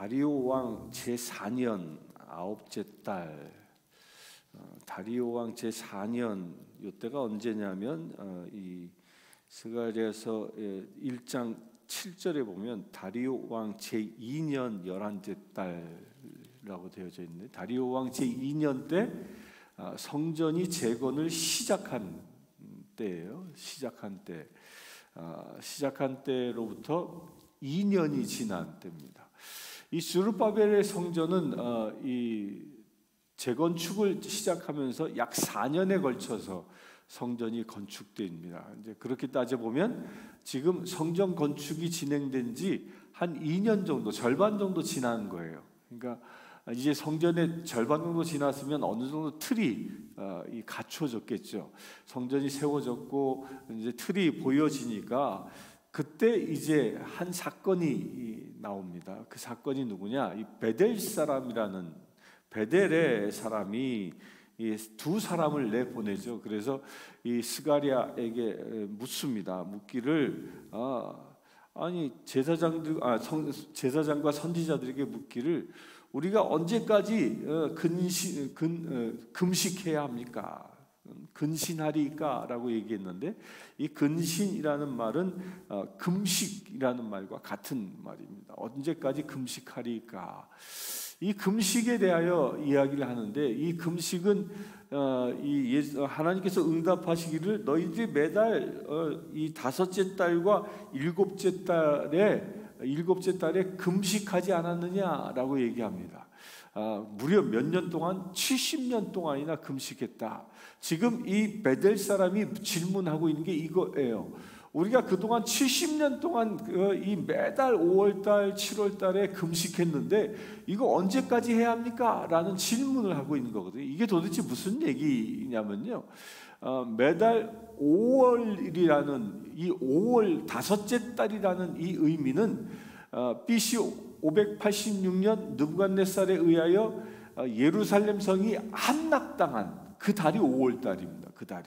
다리오 왕 제4년 아홉째 달, 다리오 왕 제4년 이때가 언제냐면 이 스가랴서 1장 7절에 보면 다리오 왕 제2년 11째 달이라고 되어져 있는데, 다리오 왕 제2년 때 성전이 재건을 시작한 때예요. 시작한 때로부터 2년이 지난 때입니다. 이 스룹바벨의 성전은 이 재건축을 시작하면서 약 4년에 걸쳐서 성전이 건축됩니다. 이제 그렇게 따져 보면 지금 성전 건축이 진행된 지 한 2년 정도, 절반 정도 지난 거예요. 그러니까 이제 성전의 절반 정도 지났으면 어느 정도 틀이 갖춰졌겠죠. 성전이 세워졌고 이제 틀이 보여지니까 그때 이제 한 사건이 나옵니다. 그 사건이 누구냐? 이 베델 사람이라는, 베델의 사람이 이 두 사람을 내보내죠. 그래서 이 스가랴에게 묻습니다. 묻기를 아니 제사장과 선지자들에게 묻기를 우리가 언제까지 금식해야 합니까? 근신하리까? 라고 얘기했는데, 이 근신이라는 말은 금식이라는 말과 같은 말입니다. 언제까지 금식하리까? 이 금식에 대하여 이야기를 하는데, 이 금식은 하나님께서 응답하시기를 너희들이 매달 이 다섯째 달과 일곱째 달에 금식하지 않았느냐라고 얘기합니다. 무려 몇 년 동안? 70년 동안이나 금식했다. 지금 이 베델 사람이 질문하고 있는 게 이거예요. 우리가 그동안 70년 동안 이 매달 5월달, 7월달에 금식했는데 이거 언제까지 해야 합니까? 라는 질문을 하고 있는 거거든요. 이게 도대체 무슨 얘기냐면요, 매달 5월이라는 이 5월 다섯째 달이라는 이 의미는 BC 586년 느부갓네살에 의하여 예루살렘 성이 함락당한 그 달이 5월 달입니다. 그 달이.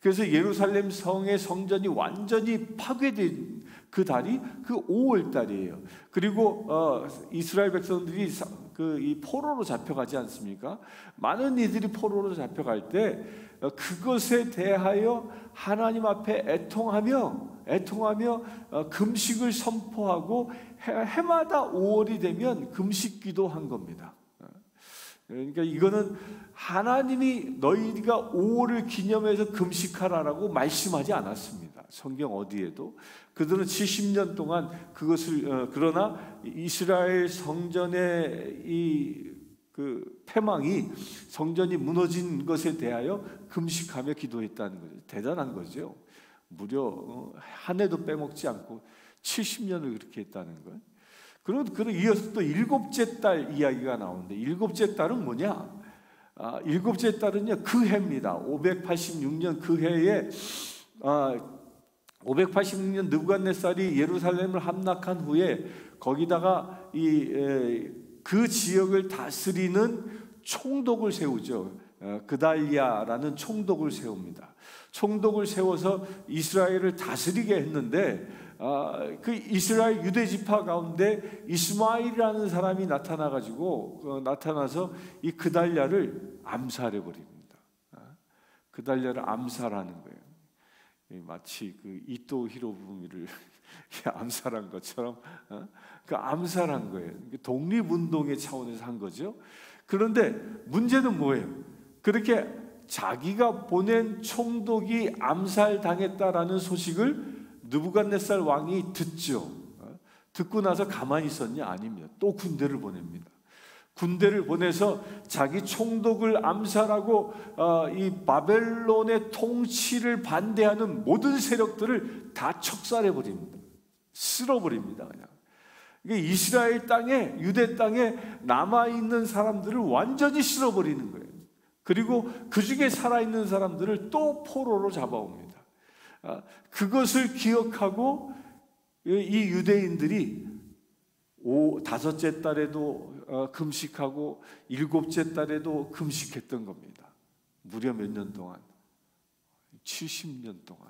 그래서 예루살렘 성의 성전이 완전히 파괴된 그 달이 그 5월 달이에요. 그리고 이스라엘 백성들이 이 포로로 잡혀가지 않습니까? 많은 이들이 포로로 잡혀갈 때 그것에 대하여 하나님 앞에 애통하며 금식을 선포하고 해마다 5월이 되면 금식 기도한 겁니다. 그러니까 이거는 하나님이 너희가 5월을 기념해서 금식하라라고 말씀하지 않았습니다. 성경 어디에도. 그들은 70년 동안 그것을 그러나 이스라엘 성전의 그 패망이, 성전이 무너진 것에 대하여 금식하며 기도했다는 거죠. 대단한 거죠. 무려 한 해도 빼먹지 않고 70년을 그렇게 했다는 거예요. 그리고 이어서 또 일곱째 달 이야기가 나오는데, 일곱째 달은 뭐냐? 일곱째 달은요, 그 해입니다. 586년 그 해에 586년 느부갓네살이 예루살렘을 함락한 후에 거기다가 그 지역을 다스리는 총독을 세우죠. 그달리아라는 총독을 세웁니다. 총독을 세워서 이스라엘을 다스리게 했는데, 그 이스라엘 유대 지파 가운데 이스마엘이라는 사람이 나타나서 이 그달랴를 암살해 버립니다. 그달랴를 암살하는 거예요. 마치 그 이토 히로부미를 암살한 것처럼 그 암살한 거예요. 독립운동의 차원에서 한 거죠. 그런데 문제는 뭐예요? 그렇게 자기가 보낸 총독이 암살당했다라는 소식을 느부갓네살 왕이 듣죠. 듣고 나서 가만히 있었냐? 아닙니다. 또 군대를 보냅니다. 군대를 보내서 자기 총독을 암살하고 이 바벨론의 통치를 반대하는 모든 세력들을 다 척살해 버립니다. 쓸어버립니다. 그냥. 이스라엘 땅에, 유대 땅에 남아있는 사람들을 완전히 쓸어버리는 거예요. 그리고 그 중에 살아있는 사람들을 또 포로로 잡아옵니다. 그것을 기억하고 이 유대인들이 다섯째 달에도 금식하고 일곱째 달에도 금식했던 겁니다. 무려 몇 년 동안? 70년 동안.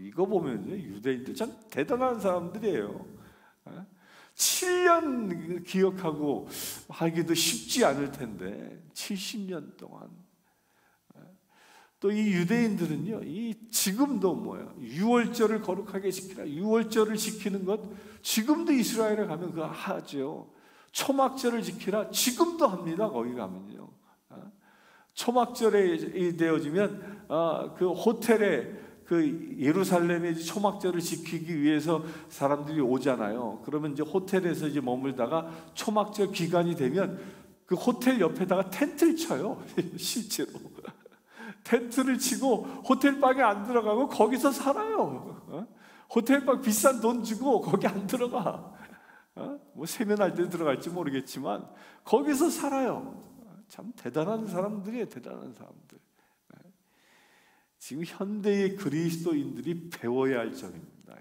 이거 보면 유대인들 참 대단한 사람들이에요. 7년 기억하고 하기도 쉽지 않을 텐데 70년 동안. 또 이 유대인들은요, 이 지금도 뭐야, 유월절을 거룩하게 지키라. 유월절을 지키는 것 지금도 이스라엘에 가면 그거 하죠. 초막절을 지키라. 지금도 합니다. 거기 가면요. 초막절에 되어지면 그 호텔에 그 예루살렘의 초막절을 지키기 위해서 사람들이 오잖아요. 그러면 이제 호텔에서 이제 머물다가 초막절 기간이 되면 그 호텔 옆에다가 텐트를 쳐요. 실제로 텐트를 치고 호텔방에 안 들어가고 거기서 살아요. 호텔방 비싼 돈 주고 거기 안 들어가. 뭐 세면할 때 들어갈지 모르겠지만 거기서 살아요. 참 대단한 사람들이에요. 대단한 사람들. 지금 현대의 그리스도인들이 배워야 할 점입니다.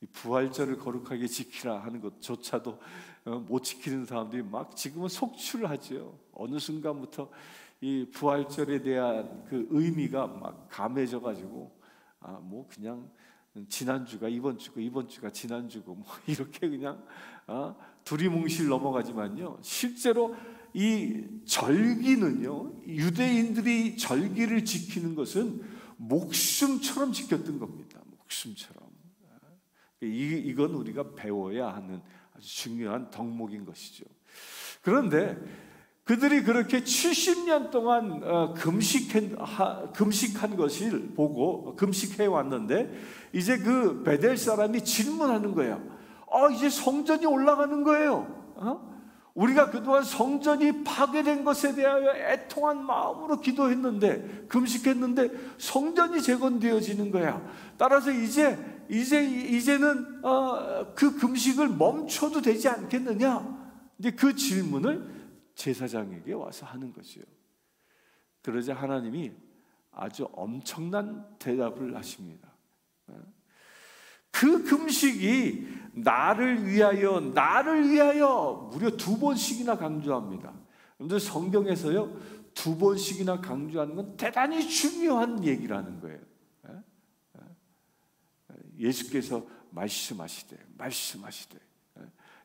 이 부활절을 거룩하게 지키라 하는 것조차도 못 지키는 사람들이 막 지금은 속출하죠. 어느 순간부터 이 부활절에 대한 그 의미가 막 감해져 가지고 뭐 그냥 지난주가 이번 주고 이번 주가 지난주고 뭐 이렇게 그냥 두리뭉실 넘어가지만요, 실제로 이 절기는요, 유대인들이 절기를 지키는 것은 목숨처럼 지켰던 겁니다. 목숨처럼. 이건 우리가 배워야 하는 아주 중요한 덕목인 것이죠. 그런데 그들이 그렇게 70년 동안 금식한 것을 보고 금식해 왔는데 이제 그 베델 사람이 질문하는 거예요. 이제 성전이 올라가는 거예요. 우리가 그동안 성전이 파괴된 것에 대하여 애통한 마음으로 기도했는데, 금식했는데 성전이 재건되어지는 거야. 따라서 이제는 그 금식을 멈춰도 되지 않겠느냐? 이제 그 질문을 제사장에게 와서 하는 것이요. 그러자 하나님이 아주 엄청난 대답을 하십니다. 그 금식이 나를 위하여 무려 2번씩이나 강조합니다. 여러분들 성경에서요 2번씩이나 강조하는 건 대단히 중요한 얘기라는 거예요. 예수께서 말씀하시되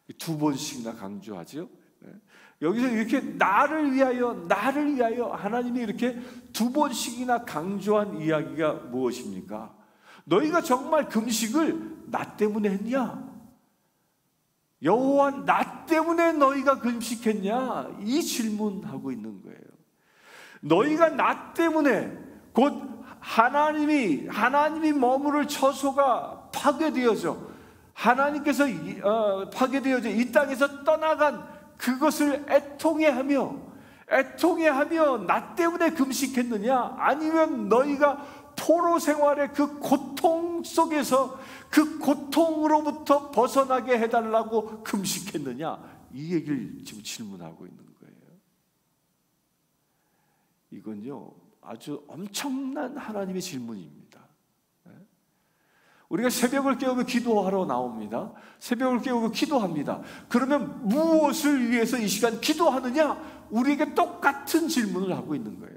2번씩이나 강조하죠. 여기서 이렇게 나를 위하여 하나님이 이렇게 2번씩이나 강조한 이야기가 무엇입니까? 너희가 정말 금식을 나 때문에 했냐? 여호와 나 때문에 너희가 금식했냐? 이 질문하고 있는 거예요. 너희가 나 때문에, 곧 하나님이 머무를 처소가 파괴되어져, 하나님께서 파괴되어져 이 땅에서 떠나간 그것을 애통해하며 나 때문에 금식했느냐? 아니면 너희가 포로 생활의 그 고통 속에서 그 고통으로부터 벗어나게 해달라고 금식했느냐? 이 얘기를 지금 질문하고 있는 거예요. 이건요 아주 엄청난 하나님의 질문입니다. 우리가 새벽을 깨우고 기도하러 나옵니다. 새벽을 깨우고 기도합니다. 그러면 무엇을 위해서 이 시간 기도하느냐? 우리에게 똑같은 질문을 하고 있는 거예요.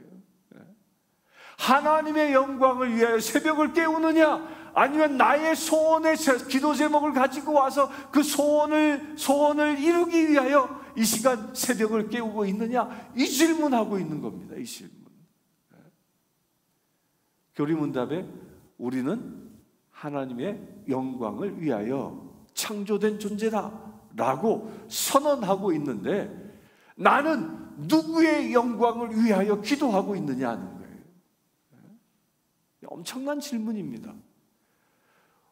하나님의 영광을 위하여 새벽을 깨우느냐? 아니면 나의 소원의 기도 제목을 가지고 와서 그 소원을 이루기 위하여 이 시간 새벽을 깨우고 있느냐? 이 질문하고 있는 겁니다. 이 질문. 교리문답에 우리는 하나님의 영광을 위하여 창조된 존재다라고 선언하고 있는데, 나는 누구의 영광을 위하여 기도하고 있느냐 하는 거예요. 엄청난 질문입니다.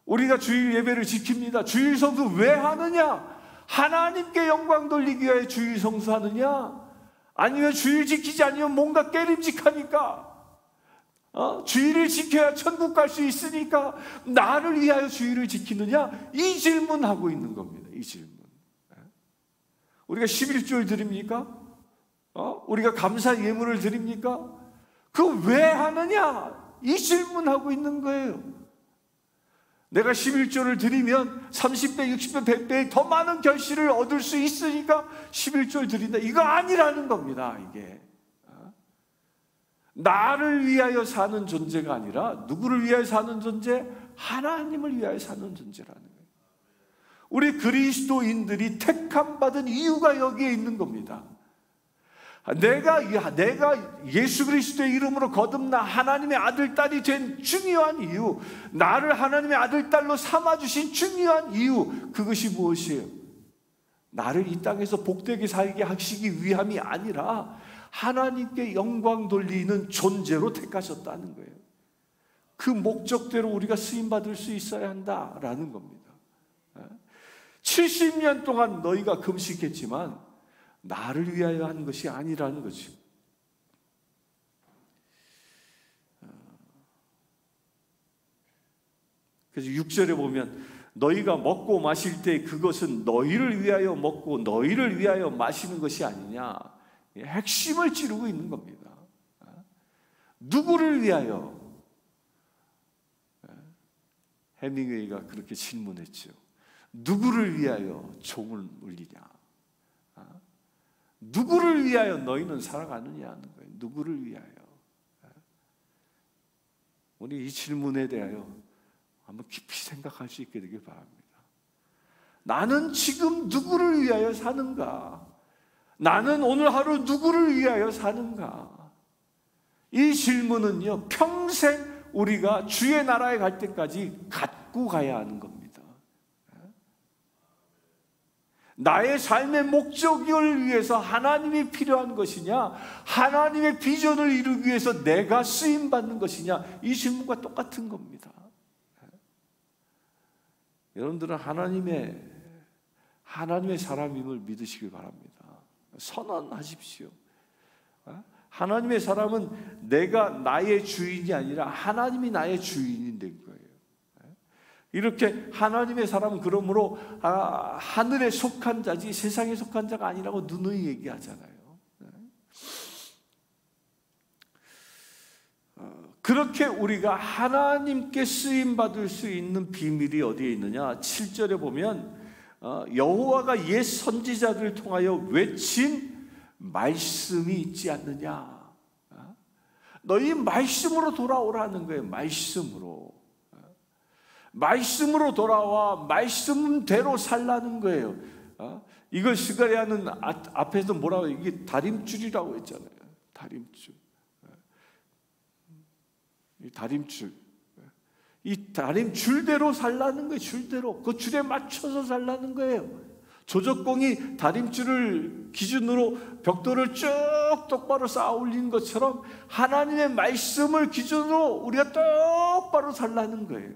우리가 주일 예배를 지킵니다. 주일 성수 왜 하느냐? 하나님께 영광 돌리기 위해 주일 성수하느냐? 아니면 주일 지키지 않으면 뭔가 깨림직하니까? 주일을 지켜야 천국 갈 수 있으니까 나를 위하여 주일을 지키느냐? 이 질문하고 있는 겁니다. 이 질문. 우리가 11조를 드립니까? 우리가 감사 예물을 드립니까? 그거 왜 하느냐? 이 질문하고 있는 거예요. 내가 11조를 드리면 30배, 60배, 100배 더 많은 결실을 얻을 수 있으니까 11조를 드린다. 이거 아니라는 겁니다. 이게 나를 위하여 사는 존재가 아니라 누구를 위하여 사는 존재? 하나님을 위하여 사는 존재라는 거예요. 우리 그리스도인들이 택함 받은 이유가 여기에 있는 겁니다. 내가 예수 그리스도의 이름으로 거듭나 하나님의 아들, 딸이 된 중요한 이유, 나를 하나님의 아들, 딸로 삼아주신 중요한 이유, 그것이 무엇이에요? 나를 이 땅에서 복되게 살게 하시기 위함이 아니라 하나님께 영광 돌리는 존재로 택하셨다는 거예요. 그 목적대로 우리가 쓰임받을 수 있어야 한다라는 겁니다. 70년 동안 너희가 금식했지만 나를 위하여 한 것이 아니라는 거죠. 그래서 6절에 보면 너희가 먹고 마실 때 그것은 너희를 위하여 먹고 너희를 위하여 마시는 것이 아니냐, 핵심을 찌르고 있는 겁니다. 누구를 위하여? 해밍웨이가 그렇게 질문했죠. 누구를 위하여 종을 울리냐? 누구를 위하여 너희는 살아가느냐 하는 거예요. 누구를 위하여? 우리 이 질문에 대하여 한번 깊이 생각할 수 있게 되길 바랍니다. 나는 지금 누구를 위하여 사는가? 나는 오늘 하루 누구를 위하여 사는가? 이 질문은요, 평생 우리가 주의 나라에 갈 때까지 갖고 가야 하는 겁니다. 나의 삶의 목적을 위해서 하나님이 필요한 것이냐, 하나님의 비전을 이루기 위해서 내가 쓰임받는 것이냐, 이 질문과 똑같은 겁니다. 여러분들은 하나님의 사람임을 믿으시길 바랍니다. 선언하십시오. 하나님의 사람은 내가 나의 주인이 아니라 하나님이 나의 주인이 된 거예요. 이렇게 하나님의 사람은 그러므로 하늘에 속한 자지 세상에 속한 자가 아니라고 누누이 얘기하잖아요. 그렇게 우리가 하나님께 쓰임받을 수 있는 비밀이 어디에 있느냐? 7절에 보면 여호와가 옛 선지자들을 통하여 외친 말씀이 있지 않느냐. 너희 말씀으로 돌아오라는 거예요. 말씀으로 돌아와 말씀대로 살라는 거예요. 이걸 스가랴는 앞에서 뭐라고 해요? 이게 다림줄이라고 했잖아요. 다림줄. 이 다림줄대로 살라는 거예요. 줄대로. 그 줄에 맞춰서 살라는 거예요. 조적공이 다림줄을 기준으로 벽돌을 쭉 똑바로 쌓아 올린 것처럼 하나님의 말씀을 기준으로 우리가 똑바로 살라는 거예요.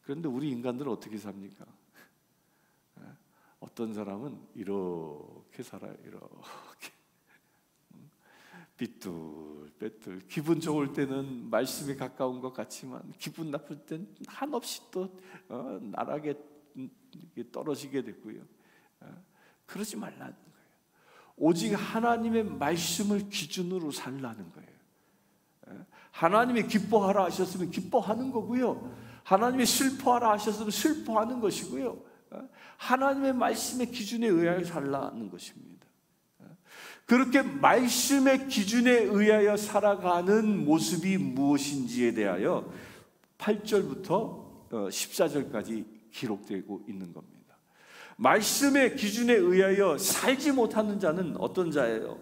그런데 우리 인간들은 어떻게 삽니까? 어떤 사람은 이렇게 살아요. 이렇게 삐뚤빼뚤. 기분 좋을 때는 말씀에 가까운 것 같지만 기분 나쁠 땐 한없이 또 나락에 떨어지게 됐고요. 그러지 말라는 거예요. 오직 하나님의 말씀을 기준으로 살라는 거예요. 하나님이 기뻐하라 하셨으면 기뻐하는 거고요. 하나님이 슬퍼하라 하셨으면 슬퍼하는 것이고요. 하나님의 말씀의 기준에 의하여 살라는 것입니다. 그렇게 말씀의 기준에 의하여 살아가는 모습이 무엇인지에 대하여 8절부터 14절까지 기록되고 있는 겁니다. 말씀의 기준에 의하여 살지 못하는 자는 어떤 자예요?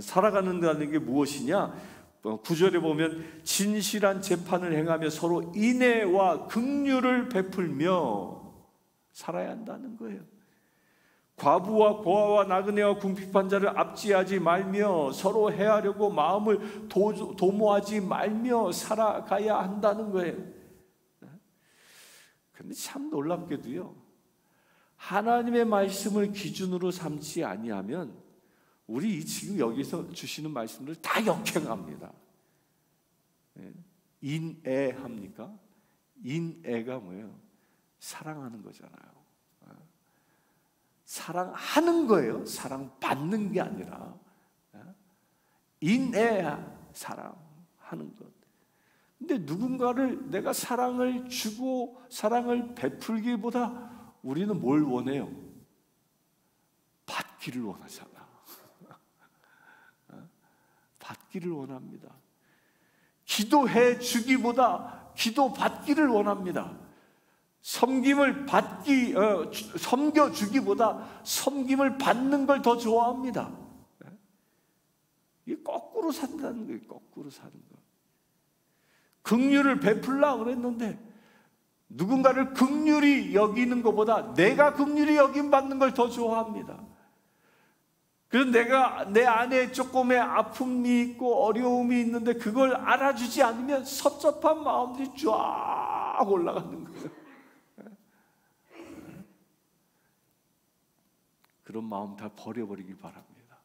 살아가는다는 게 무엇이냐? 9절에 보면 진실한 재판을 행하며 서로 인애와 긍휼을 베풀며 살아야 한다는 거예요. 과부와 고아와 나그네와 궁핍한 자를 압제하지 말며 서로 해하려고 마음을 도모하지 말며 살아가야 한다는 거예요. 그런데 참 놀랍게도요, 하나님의 말씀을 기준으로 삼지 아니하면 우리 지금 여기서 주시는 말씀들 다 역행합니다. 인애합니까? 인애가 뭐예요? 사랑하는 거잖아요. 사랑하는 거예요. 사랑받는 게 아니라 인애, 사랑하는 것. 근데 누군가를 내가 사랑을 주고 사랑을 베풀기보다 우리는 뭘 원해요? 받기를 원하잖아. 받기를 원합니다. 기도해 주기보다 기도 받기를 원합니다. 섬김을 섬겨주기보다 섬김을 받는 걸 더 좋아합니다. 이게 거꾸로 산다는 거예요. 거꾸로 사는 거. 긍휼을 베풀라 그랬는데 누군가를 긍휼히 여기는 것보다 내가 긍휼히 여김받는 걸 더 좋아합니다. 그래서 내가 내 안에 조금의 아픔이 있고 어려움이 있는데 그걸 알아주지 않으면 섭섭한 마음들이 쫙 올라가는 거예요. 그런 마음 다 버려버리길 바랍니다.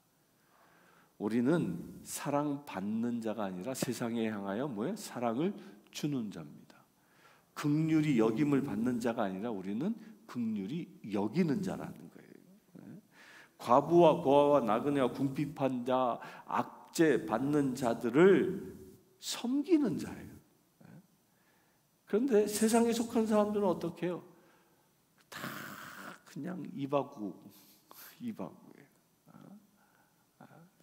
우리는 사랑받는 자가 아니라 세상에 향하여 뭐예요? 사랑을 주는 자입니다. 긍휼히 여김을 받는 자가 아니라 우리는 긍휼히 여기는 자라는 거예요. 과부와 고아와 나그네와 궁핍한 자, 압제 받는 자들을 섬기는 자예요. 그런데 세상에 속한 사람들은 어떻게 해요? 다 그냥 입하고예요.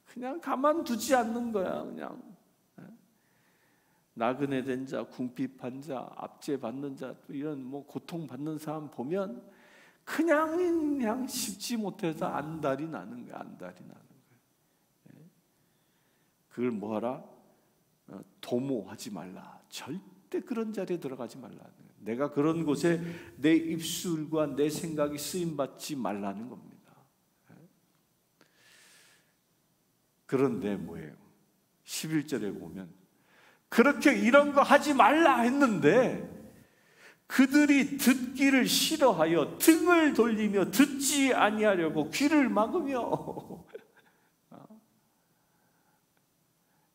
그냥 가만두지 않는 거야. 그냥 나그네 된 자, 궁핍한 자, 압제 받는 자, 이런 뭐 고통 받는 사람 보면 그냥 쉽지 못해서 안달이 나는 거야. 안달이 나는 거야. 그걸 뭐하라? 도모하지 말라. 절대 그런 자리에 들어가지 말라. 내가 그런 곳에 내 입술과 내 생각이 쓰임 받지 말라는 겁니다. 그런데 뭐예요? 11절에 보면 그렇게 이런 거 하지 말라 했는데 그들이 듣기를 싫어하여 등을 돌리며 듣지 아니하려고 귀를 막으며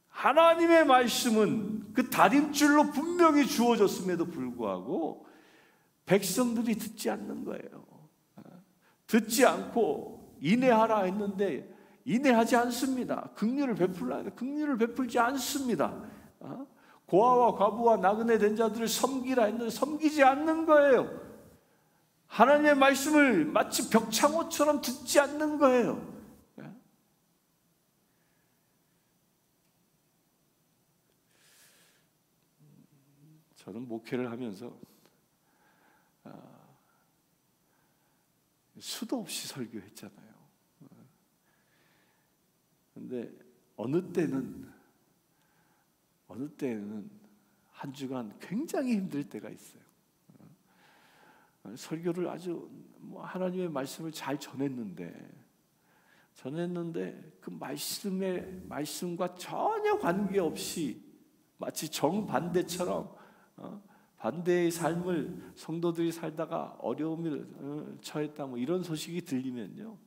하나님의 말씀은 그 다림줄로 분명히 주어졌음에도 불구하고 백성들이 듣지 않는 거예요. 듣지 않고 인내하라 했는데 인내하지 않습니다. 긍휼을 베풀라 했는데 긍휼을 베풀지 않습니다. 고아와 과부와 나그네 된 자들을 섬기라 했는데 섬기지 않는 거예요. 하나님의 말씀을 마치 벽창호처럼 듣지 않는 거예요. 저는 목회를 하면서 수도 없이 설교했잖아요. 그런데 어느 때는 한 주간 굉장히 힘들 때가 있어요. 설교를 아주 하나님의 말씀을 잘 전했는데 그 말씀과 전혀 관계없이 마치 정반대처럼 반대의 삶을 성도들이 살다가 어려움을 처했다 이런 소식이 들리면요,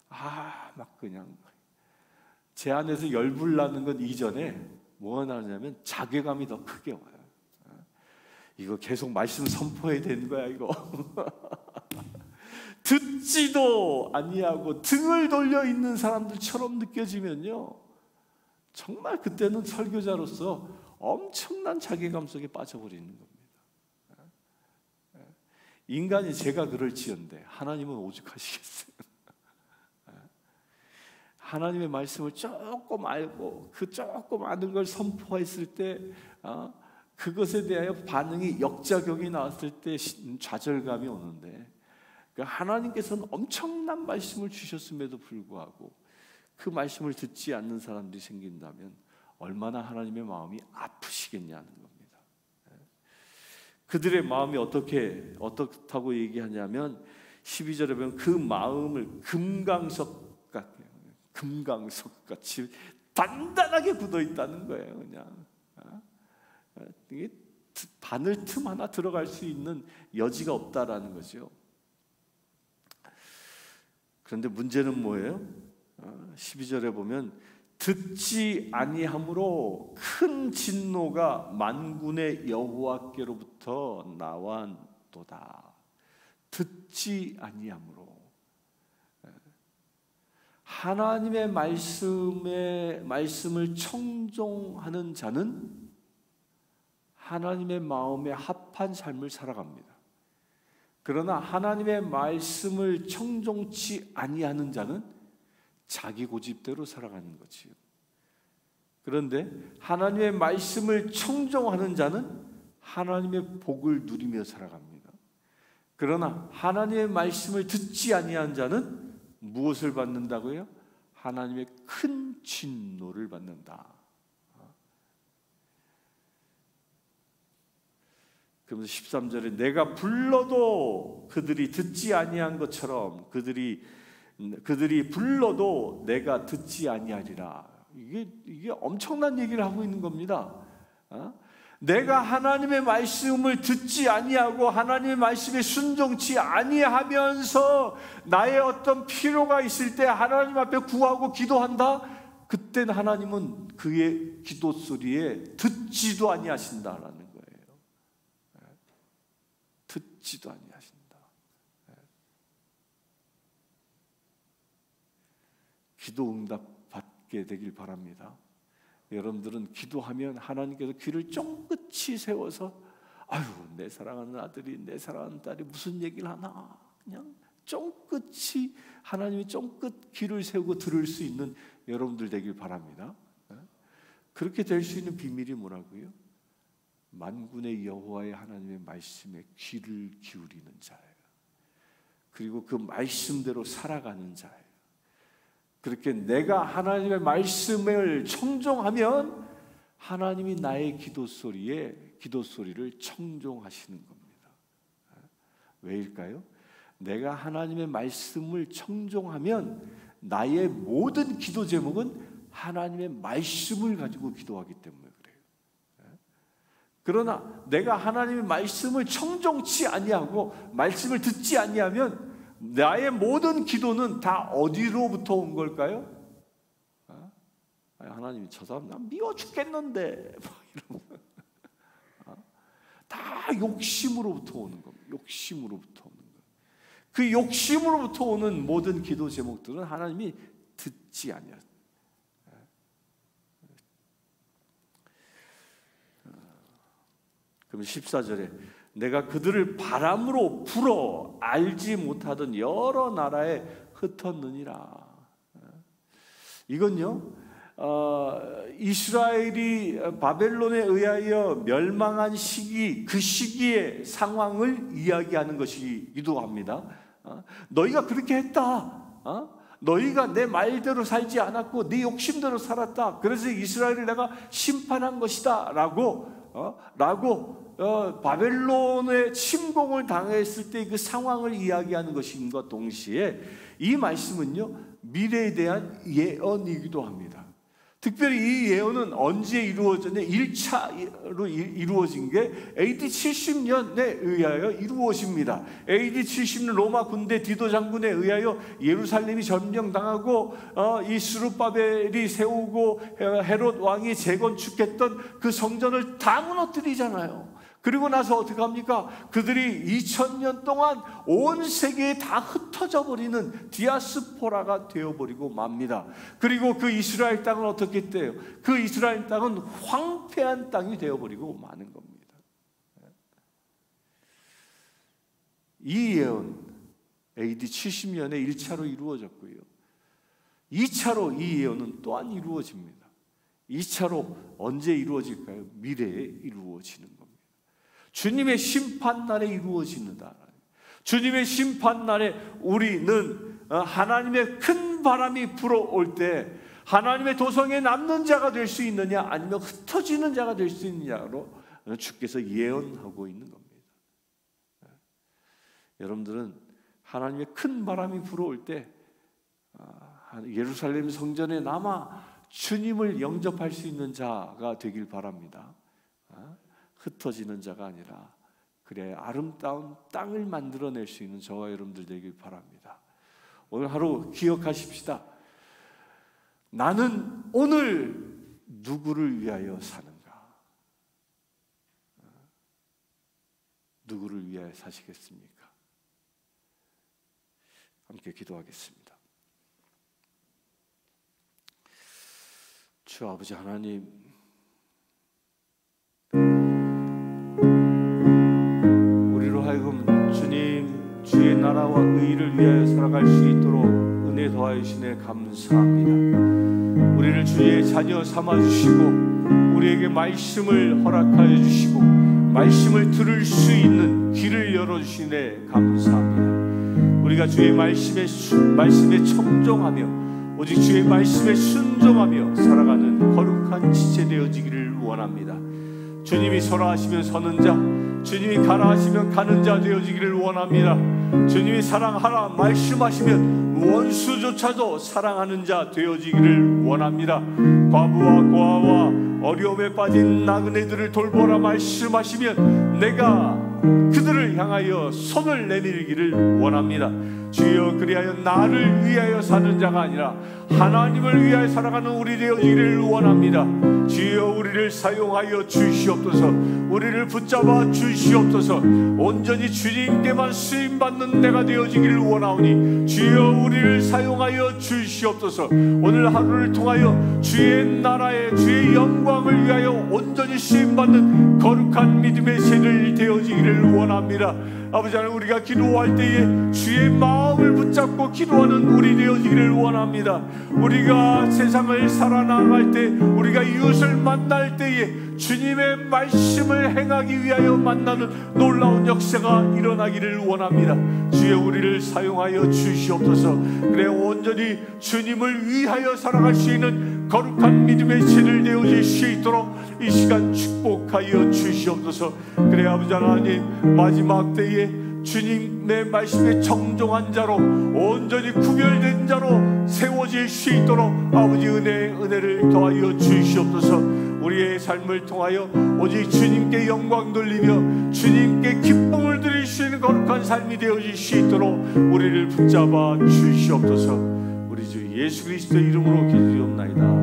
막 그냥 제 안에서 열불 나는 건 이전에 뭐가 나느냐면 자괴감이 더 크게 와요. 이거 계속 말씀 선포해야 되는 거야 이거. 듣지도 아니하고 등을 돌려 있는 사람들처럼 느껴지면요, 정말 그때는 설교자로서 엄청난 자괴감 속에 빠져버리는 겁니다. 인간이 제가 그럴지언데 하나님은 오죽하시겠어요. 하나님의 말씀을 조금 알고 그 조금 아는 걸 선포했을 때 그것에 대하여 반응이 역작용이 나왔을 때 좌절감이 오는데, 하나님께서는 엄청난 말씀을 주셨음에도 불구하고 그 말씀을 듣지 않는 사람들이 생긴다면 얼마나 하나님의 마음이 아프시겠냐는 겁니다. 그들의 마음이 어떻다고 얘기하냐면 12절에 보면 그 마음을 금강석같이 단단하게 굳어 있다는 거예요. 그냥 이게 바늘 틈 하나 들어갈 수 있는 여지가 없다라는 거죠. 그런데 문제는 뭐예요? 12절에 보면 듣지 아니함으로 큰 진노가 만군의 여호와께로부터 나왔도다. 듣지 아니함으로. 하나님의 말씀을 청종하는 자는 하나님의 마음에 합한 삶을 살아갑니다. 그러나 하나님의 말씀을 청종치 아니하는 자는 자기 고집대로 살아가는 거지요. 그런데 하나님의 말씀을 청종하는 자는 하나님의 복을 누리며 살아갑니다. 그러나 하나님의 말씀을 듣지 아니한 자는 무엇을 받는다고요? 하나님의 큰 진노를 받는다. 그러면서 13절에 내가 불러도 그들이 듣지 아니한 것처럼 그들이 불러도 내가 듣지 아니하리라. 이게 엄청난 얘기를 하고 있는 겁니다. 내가 하나님의 말씀을 듣지 아니하고 하나님의 말씀에 순종치 아니하면서 나의 어떤 필요가 있을 때 하나님 앞에 구하고 기도한다? 그때는 하나님은 그의 기도 소리에 듣지도 아니하신다라는 거예요. 듣지도 아니하신다. 기도 응답 받게 되길 바랍니다. 여러분들은 기도하면 하나님께서 귀를 쫑긋이 세워서 아유, 내 사랑하는 아들이, 내 사랑하는 딸이 무슨 얘기를 하나, 그냥 쫑긋이 하나님이 쫑긋 귀를 세우고 들을 수 있는 여러분들 되길 바랍니다. 그렇게 될 수 있는 비밀이 뭐라고요? 만군의 여호와의 하나님의 말씀에 귀를 기울이는 자예요. 그리고 그 말씀대로 살아가는 자예요. 그렇게 내가 하나님의 말씀을 청종하면 하나님이 나의 기도 소리를 청종하시는 겁니다. 왜일까요? 내가 하나님의 말씀을 청종하면 나의 모든 기도 제목은 하나님의 말씀을 가지고 기도하기 때문에 그래요. 그러나 내가 하나님의 말씀을 청종치 아니하고 말씀을 듣지 아니하면 나의 모든 기도는 다 어디로부터 온 걸까요? 하나님이 저 사람 나 미워 죽겠는데 다 욕심으로부터 오는 겁니다. 욕심으로부터 오는 거예요. 그 욕심으로부터 오는 모든 기도 제목들은 하나님이 듣지 아니하세요. 그럼 14절에 내가 그들을 바람으로 불어 알지 못하던 여러 나라에 흩었느니라. 이건요, 이스라엘이 바벨론에 의하여 멸망한 시기, 그 시기의 상황을 이야기하는 것이기도 합니다. 너희가 그렇게 했다. 너희가 내 말대로 살지 않았고 네 욕심대로 살았다. 그래서 이스라엘을 내가 심판한 것이다. 라고 바벨론의 침공을 당했을 때 그 상황을 이야기하는 것임과 동시에 이 말씀은요, 미래에 대한 예언이기도 합니다. 특별히 이 예언은 언제 이루어졌냐? 1차로 이루어진 게 AD 70년에 의하여 이루어집니다. AD 70년 로마 군대 디도 장군에 의하여 예루살렘이 점령당하고 이 스룹바벨이 세우고 헤롯 왕이 재건축했던 그 성전을 다 무너뜨리잖아요. 그리고 나서 어떻게 합니까? 그들이 2000년 동안 온 세계에 다 흩어져 버리는 디아스포라가 되어버리고 맙니다. 그리고 그 이스라엘 땅은 어떻게 돼요? 그 이스라엘 땅은 황폐한 땅이 되어버리고 마는 겁니다. 이 예언 AD 70년에 1차로 이루어졌고요, 2차로 이 예언은 또한 이루어집니다. 2차로 언제 이루어질까요? 미래에 이루어지는 겁니다. 주님의 심판날에 이루어지는다. 주님의 심판날에 우리는 하나님의 큰 바람이 불어올 때 하나님의 도성에 남는 자가 될 수 있느냐, 아니면 흩어지는 자가 될 수 있느냐로 주께서 예언하고 있는 겁니다. 여러분들은 하나님의 큰 바람이 불어올 때 예루살렘 성전에 남아 주님을 영접할 수 있는 자가 되길 바랍니다. 흩어지는 자가 아니라 그래 아름다운 땅을 만들어낼 수 있는 저와 여러분들 되길 바랍니다. 오늘 하루 기억하십시다. 나는 오늘 누구를 위하여 사는가? 누구를 위하여 사시겠습니까? 함께 기도하겠습니다. 주 아버지 하나님, 주님, 주의 나라와 의를 위하여 살아갈 수 있도록 은혜 더하여 주시네 감사합니다. 우리를 주의 자녀 삼아주시고 우리에게 말씀을 허락하여 주시고 말씀을 들을 수 있는 귀를 열어주시고 풀어주시네 감사합니다. 우리가 주의 말씀에 청종하며 오직 주의 말씀에 순종하며 살아가는 거룩한 지체 되어지기를 원합니다. 주님이 서라 하시면 서는 자, 주님이 가라 하시면 가는 자 되어지기를 원합니다. 주님이 사랑하라 말씀하시면 원수조차도 사랑하는 자 되어지기를 원합니다. 과부와 고아와 어려움에 빠진 나그네들을 돌보라 말씀하시면 내가 그들을 향하여 손을 내밀기를 원합니다. 주여, 그리하여 나를 위하여 사는 자가 아니라 하나님을 위하여 살아가는 우리 되어지기를 원합니다. 주여, 우리를 사용하여 주시옵소서. 우리를 붙잡아 주시옵소서. 온전히 주님께만 쓰임받는 내가 되어지기를 원하오니 주여, 우리를 사용하여 주시옵소서. 오늘 하루를 통하여 주의 나라의 주의 영광을 위하여 온전히 쓰임받는 거룩한 믿음의 세를 되어지기를 원합니다. 아버지 하나님, 우리가 기도할 때에 주의 마음을 붙잡고 기도하는 우리 되어지기를 원합니다. 우리가 세상을 살아나갈 때, 우리가 이웃을 만날 때에 주님의 말씀을 행하기 위하여 만나는 놀라운 역사가 일어나기를 원합니다. 주여, 우리를 사용하여 주시옵소서. 그래 온전히 주님을 위하여 살아갈 수 있는 거룩한 믿음의 세를 되어질 수 있도록 이 시간 축복하여 주시옵소서. 그래 아버지 하나님, 마지막 때에 주님의 말씀에 청종한 자로 온전히 구별된 자로 세워질 수 있도록 아버지 은혜를 더하여 주시옵소서. 우리의 삶을 통하여 오직 주님께 영광 돌리며 주님께 기쁨을 드릴 수 있는 거룩한 삶이 되어질 수 있도록 우리를 붙잡아 주시옵소서. 우리 주 예수 그리스도의 이름으로 기도드리옵나이다.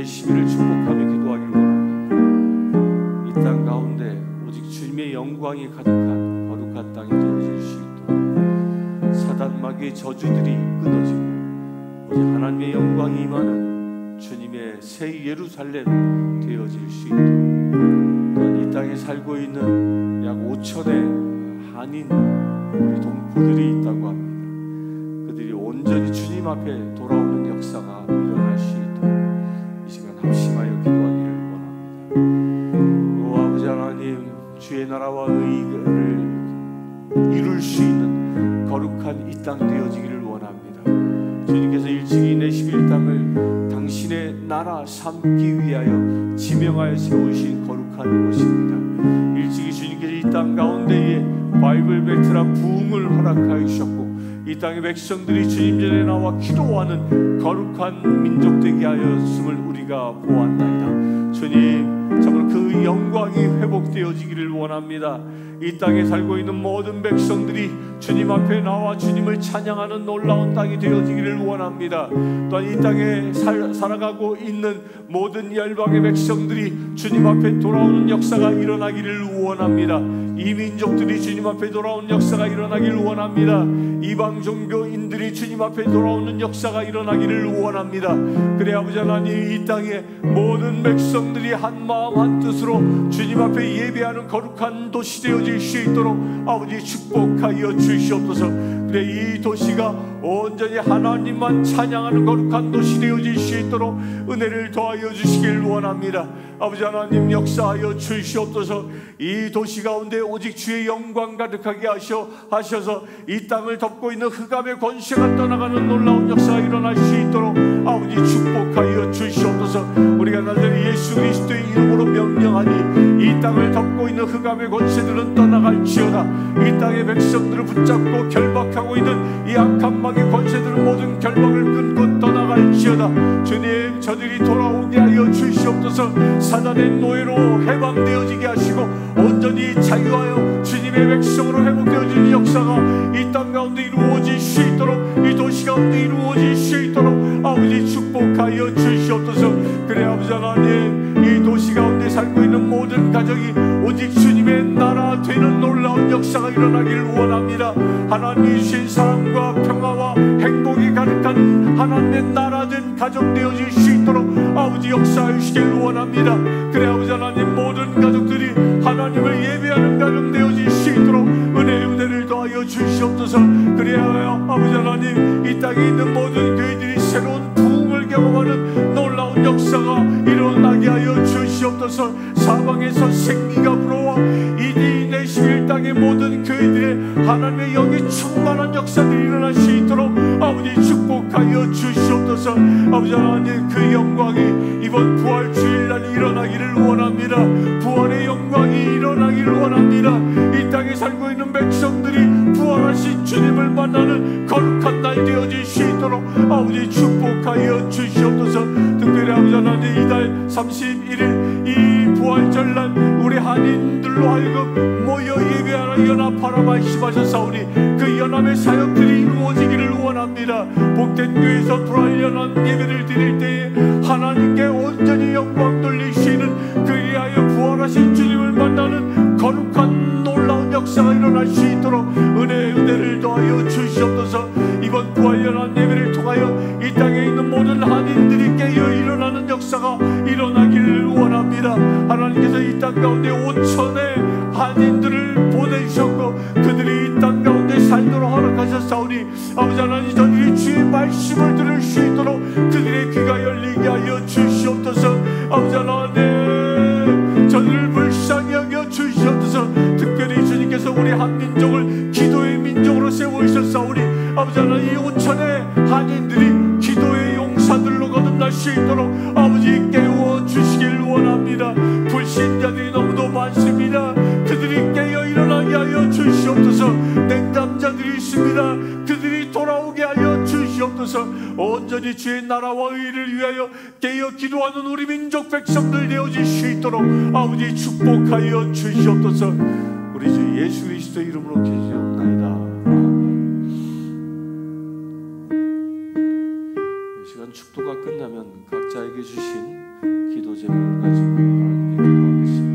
시민을 축복하며 기도하기를 원합니다. 이 땅 가운데 오직 주님의 영광이 가득한 거룩한 땅이 되어질 수 있도록 사단 마귀의 저주들이 끊어지고 오직 하나님의 영광이 임하는 주님의 새 예루살렘 되어질 수 있도록, 또한 이 땅에 살고 있는 약 5천의 한인 우리 동포들이 있다고 합니다. 그들이 온전히 주님 앞에 돌아오는 역사가 일어날 수 있도록 합심하여 기도하기를 원합니다. 오 아버지 하나님, 주의 나라와 의를 이룰 수 있는 거룩한 이 땅 되어지기를 원합니다. 주님께서 일찍이 내시빌 땅을 당신의 나라 삼기 위하여 지명하여 세우신 거룩한 곳입니다. 일찍이 주님께서 이 땅 가운데에 바이블 벨트란 부흥을 허락하여 주셨고 이 땅의 백성들이 주님 전에 나와 기도하는 거룩한 민족 되게 하였음을 우리가 보았나이다. 주님, 정말 그 영광이 회복되어지기를 원합니다. 이 땅에 살고 있는 모든 백성들이 주님 앞에 나와 주님을 찬양하는 놀라운 땅이 되어지기를 원합니다. 또한 이 땅에 살아가고 있는 모든 열방의 백성들이 주님 앞에 돌아오는 역사가 일어나기를 원합니다. 이 민족들이 주님 앞에 돌아오는 역사가 일어나기를 원합니다. 이방 종교인들이 주님 앞에 돌아오는 역사가 일어나기를 원합니다. 그래 아버지 하나님, 이 땅에 모든 백성들이 한 마음 한 뜻으로 주님 앞에 예배하는 거룩한 도시 되어질 수 있도록 아버지 축복하여 주시옵소서. 그래 이 도시가 온전히 하나님만 찬양하는 거룩한 도시 되어질 수 있도록 은혜를 더하여 주시길 원합니다. 아버지 하나님, 역사하여 주시옵소서. 이 도시 가운데 오직 주의 영광 가득하게 하셔서 이 땅을 덮고 있는 흑암의 권세가 떠나가는 놀라운 역사가 일어날 수 있도록 아버지 축복하여 주시옵소서. 우리가 나자리 예수 그리스도의 이름으로 명령하니 이 땅을 덮고 있는 흑암의 권세들은 떠나갈지어다. 이 땅의 백성들을 붙잡고 결박하고 있는 이 악한 마귀의 권세들은 모든 결박을 끊고 떠나갈지어다. 주님, 저들이 돌아오게 하여 주시옵소서. 사단의 노예로 해방되어지게 하시고 온전히 자유하여 주님의 백성으로 회복되어지는 역사가 이 땅 가운데 이루어질 수 있도록, 이 도시 가운데 이루어질 수 있도록 아버지 축복하여 주시옵소서. 그래 아버지 하나님, 이 도시 가운데 살고 있는 모든 가정이 오직 주님의 나라 되는 놀라운 역사가 일어나기를 원합니다. 하나님이 주신 사랑과 평화와 행복이 가득한 하나님의 나라 된 가정 되어질 수 있도록 아버지 역사해 주시길 원합니다. 그래 아버지 하나님, 모든 가족들이 하나님을 예배하는 가정 되어질 수 있도록 은혜를 더하여 주시옵소서. 그래야 아버지 하나님, 이 땅에 있는 모든 교회들이 새로운 부흥을 경험하는 놀라운 역사가 일어나게 하여 주시옵소서. 사방에서 생기가 불어와 이 내시빌 땅의 모든 교회들의 하나님의 영이 충만한 역사들이 일어날 수 있도록 아버지 축복하여 주시옵소서. 아버지 하나님, 그 영광이 이번 부활 주일날 일어나기를 원합니다. 부활의 영광이 일어나기를 원합니다. 이 땅에 살고 있는 백성들이 부활하신 주님을 만나는 거룩한 날 되어질 수 있도록 아버지 축복하여 주시옵소서. 특별히 아버지 하나님, 이달 31일 이 부활절날 우리 한인들로 하여금 모여 예배하라 연합하라 말씀하셨사오니 그 연합의 사역들이 이루어지기를 원합니다. 복된 교회에서 부활 연합 예배를 드릴 때에 하나님께 온전히 영광 돌리시는 그리하여 부활하신 주님을 만나는 거룩한 놀라운 역사가 일어날 수 있도록 은혜를 더하여 주시옵소서. 이번 부활 연합 예배를 통하여 이 땅에 있는 모든 한인들이 깨어 일어나는 역사가 일어나기를 원합니다. 하나님께서 이 땅 가운데 5천의 한인들을 보내주셨고 그들이 이 땅 가운데 살도록 허락하셨사오니 아버지 하나님, 저들이 주의 말씀을 들을 수 있도록 그들의 귀가 열리게 하여 주시옵소서. 아버지 하나님, 저들을 불쌍히 여겨 주시옵소서. 특별히 주님께서 우리 한민족을 기도의 민족으로 세우셨사오니 아버지 하나님, 이 5천의 한인들이 기도의 용사들로 거듭날 수 있도록 아버지 깨워 주시길 원합니다. 불신자들이 너무도 많습니다. 그들이 깨어 일어나게 하여 주시옵소서. 냉담자들이 있습니다. 그들이 돌아오게 하여 주시옵소서. 온전히 주의 나라와 의를 위하여 깨어 기도하는 우리 민족 백성들 되어질 수 있도록 아버지 축복하여 주시옵소서. 우리 주 예수 그리스도 이름으로 기도하옵나이다. 이 시간 축도가 끝나면 각자에게 주신 기도 제목을 가지고 하나님께 기도하겠습니다.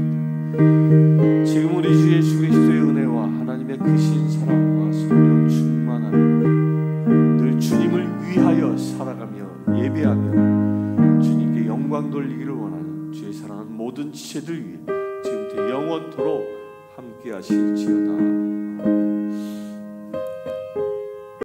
지금 우리 주 예수 그리스도의 은혜와 하나님의 크신 사랑과 성령 충만함, 늘 주님을 위하여 살아가며 예배하며 주님께 영광 돌리기를 원하는 주의 사랑하는 모든 지체들 위해 지금부터 영원토록 함께 하실지어다.